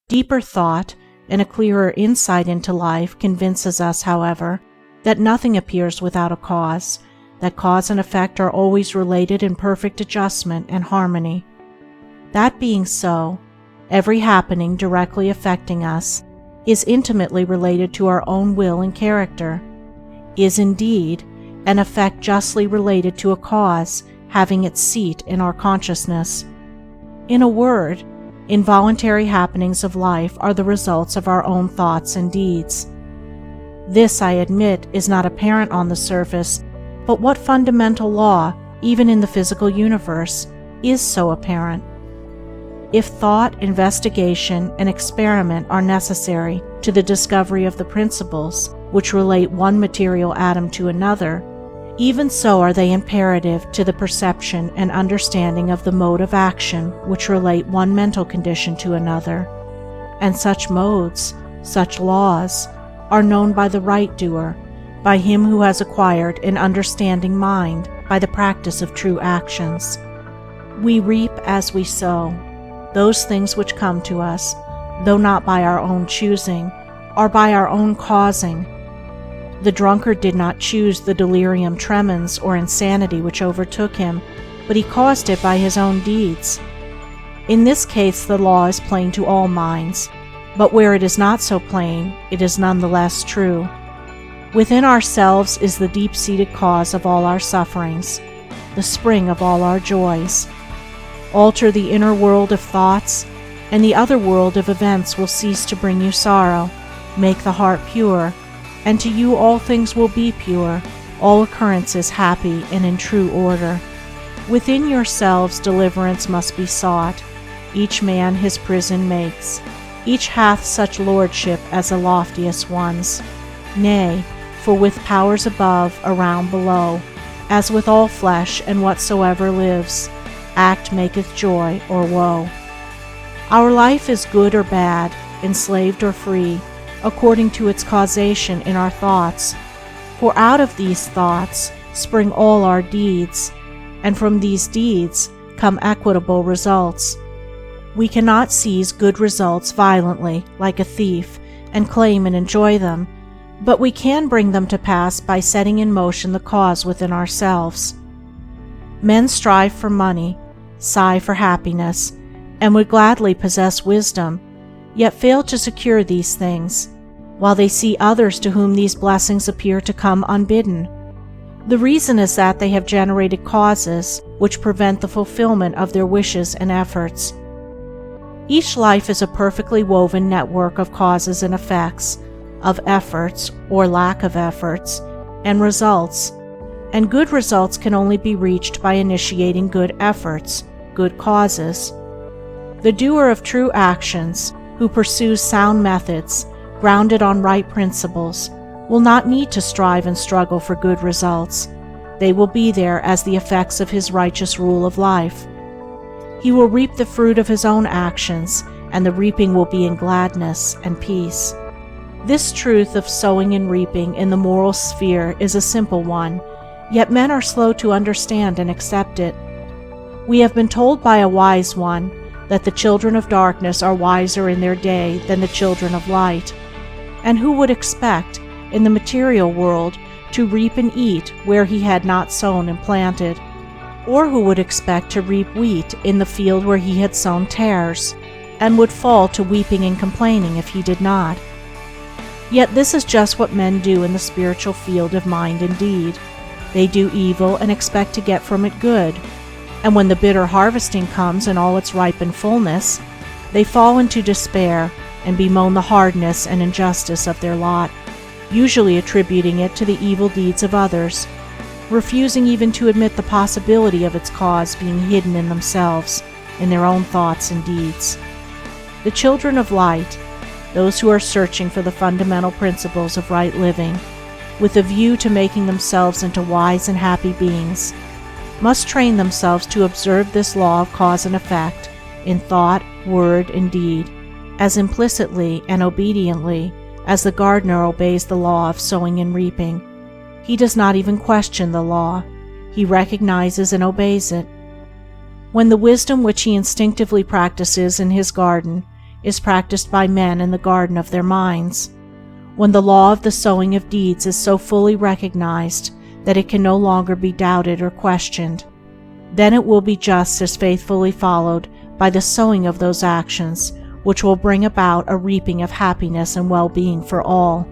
Deeper thought and a clearer insight into life convinces us, however, that nothing appears without a cause, that cause and effect are always related in perfect adjustment and harmony. That being so, every happening directly affecting us is intimately related to our own will and character, is indeed an effect justly related to a cause having its seat in our consciousness. In a word, involuntary happenings of life are the results of our own thoughts and deeds. This, I admit, is not apparent on the surface, but what fundamental law, even in the physical universe, is so apparent? If thought, investigation, and experiment are necessary to the discovery of the principles which relate one material atom to another, even so are they imperative to the perception and understanding of the mode of action which relate one mental condition to another. And such modes, such laws, are known by the right doer, by him who has acquired an understanding mind by the practice of true actions. We reap as we sow. Those things which come to us, though not by our own choosing, are by our own causing. The drunkard did not choose the delirium tremens or insanity which overtook him, but he caused it by his own deeds. In this case the law is plain to all minds, but where it is not so plain, it is none the less true. Within ourselves is the deep-seated cause of all our sufferings, the spring of all our joys. Alter the inner world of thoughts, and the other world of events will cease to bring you sorrow. Make the heart pure, and to you all things will be pure, all occurrences happy and in true order. Within yourselves deliverance must be sought. Each man his prison makes. Each hath such lordship as the loftiest ones. Nay, for with powers above, around, below, as with all flesh and whatsoever lives, act maketh joy or woe. Our life is good or bad, enslaved or free, according to its causation in our thoughts. For out of these thoughts spring all our deeds, and from these deeds come equitable results. We cannot seize good results violently, like a thief, and claim and enjoy them, but we can bring them to pass by setting in motion the cause within ourselves. Men strive for money, sigh for happiness, and would gladly possess wisdom, yet fail to secure these things, while they see others to whom these blessings appear to come unbidden. The reason is that they have generated causes which prevent the fulfillment of their wishes and efforts. Each life is a perfectly woven network of causes and effects, of efforts or lack of efforts, and results, and good results can only be reached by initiating good efforts, good causes. The doer of true actions, who pursues sound methods, grounded on right principles, will not need to strive and struggle for good results. They will be there as the effects of his righteous rule of life. He will reap the fruit of his own actions, and the reaping will be in gladness and peace. This truth of sowing and reaping in the moral sphere is a simple one, yet men are slow to understand and accept it. We have been told by a wise one that the children of darkness are wiser in their day than the children of light. And who would expect, in the material world, to reap and eat where he had not sown and planted? Or who would expect to reap wheat in the field where he had sown tares, and would fall to weeping and complaining if he did not? Yet this is just what men do in the spiritual field of mind and deed. They do evil and expect to get from it good, and when the bitter harvesting comes in all its ripened fullness, they fall into despair and bemoan the hardness and injustice of their lot, usually attributing it to the evil deeds of others, refusing even to admit the possibility of its cause being hidden in themselves, in their own thoughts and deeds. The children of light, those who are searching for the fundamental principles of right living, with a view to making themselves into wise and happy beings, must train themselves to observe this law of cause and effect in thought, word, and deed, as implicitly and obediently as the gardener obeys the law of sowing and reaping. He does not even question the law. He recognizes and obeys it. When the wisdom which he instinctively practices in his garden is practiced by men in the garden of their minds. When the law of the sowing of deeds is so fully recognized that it can no longer be doubted or questioned, then it will be just as faithfully followed by the sowing of those actions which will bring about a reaping of happiness and well-being for all.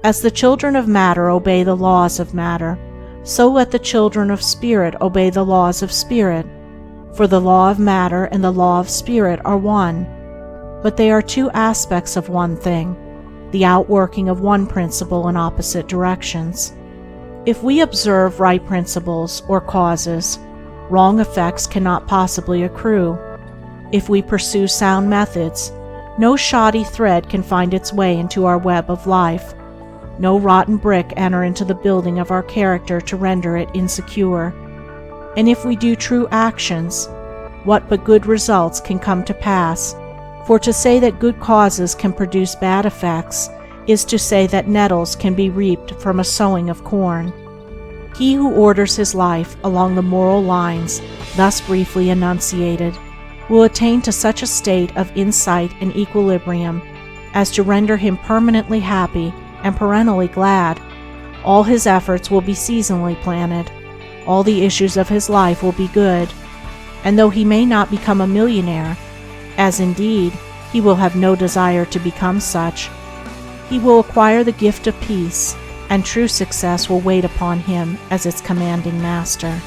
As the children of matter obey the laws of matter, so let the children of spirit obey the laws of spirit. For the law of matter and the law of spirit are one, but they are two aspects of one thing, the outworking of one principle in opposite directions. If we observe right principles or causes, wrong effects cannot possibly accrue. If we pursue sound methods, no shoddy thread can find its way into our web of life, no rotten brick enter into the building of our character to render it insecure. And if we do true actions, what but good results can come to pass? For to say that good causes can produce bad effects is to say that nettles can be reaped from a sowing of corn. He who orders his life along the moral lines thus briefly enunciated will attain to such a state of insight and equilibrium as to render him permanently happy and perennially glad. All his efforts will be seasonally planted. All the issues of his life will be good. And though he may not become a millionaire, as indeed he will have no desire to become such, he will acquire the gift of peace, and true success will wait upon him as its commanding master.